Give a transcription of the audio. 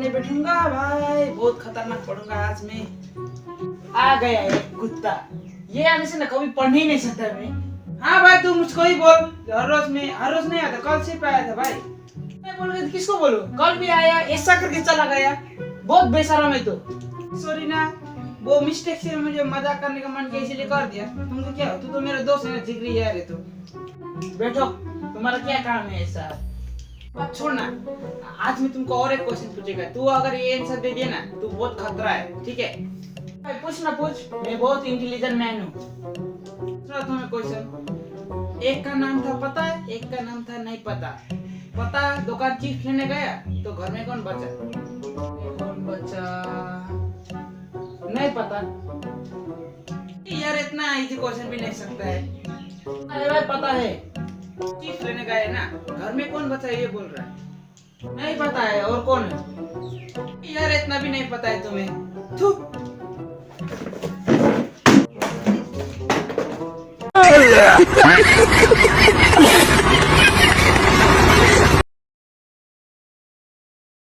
नहीं बैठूंगा भाई, बहुत खतरनाक पढ़ूंगा आज मैं। आ गया एक कुत्ता, ये आने से ना कभी पढ़ ही नहीं सकता मैं। हाँ भाई तू मुझको ही बोल, हर रोज नहीं आता, कल सिर्फ आया था भाई। मैं बोल रही थी किसको बोलूं, कल भी आया ऐसा करके चला गया, बहुत बेशरम है तो। सॉरी ना, वो मिस्टेक से मुझे मजाक करने का मन किया इसीलिए कर दिया। तुमको क्या, तू तो मेरा दोस्त है ना, जिगरी यार है तू। बैठो, तुम्हारा क्या काम है ऐसा? बात छोड़ना, आज मैं तुमको और एक क्वेश्चन पूछेगा, तू अगर ये आंसर दे दिया ना तो बहुत खतरा है, ठीक है? भाई पूछ ना पूछ, मैं बहुत इंटेलिजेंट मैन हूँ। तुम्हें क्वेश्चन, एक का नाम था पता है, एक का नाम था नहीं पता। पता दुकान चीज लेने गया तो घर में कौन बचा? कौन बचा? नहीं पता। यार इतना इजी क्वेश्चन भी नहीं सकता है। अरे भाई पता है, चीज लेने गए ना, घर में कौन बचा ये बोल रहा है। नहीं पता है, और कौन है? यार इतना भी नहीं पता है तुम्हें। थू।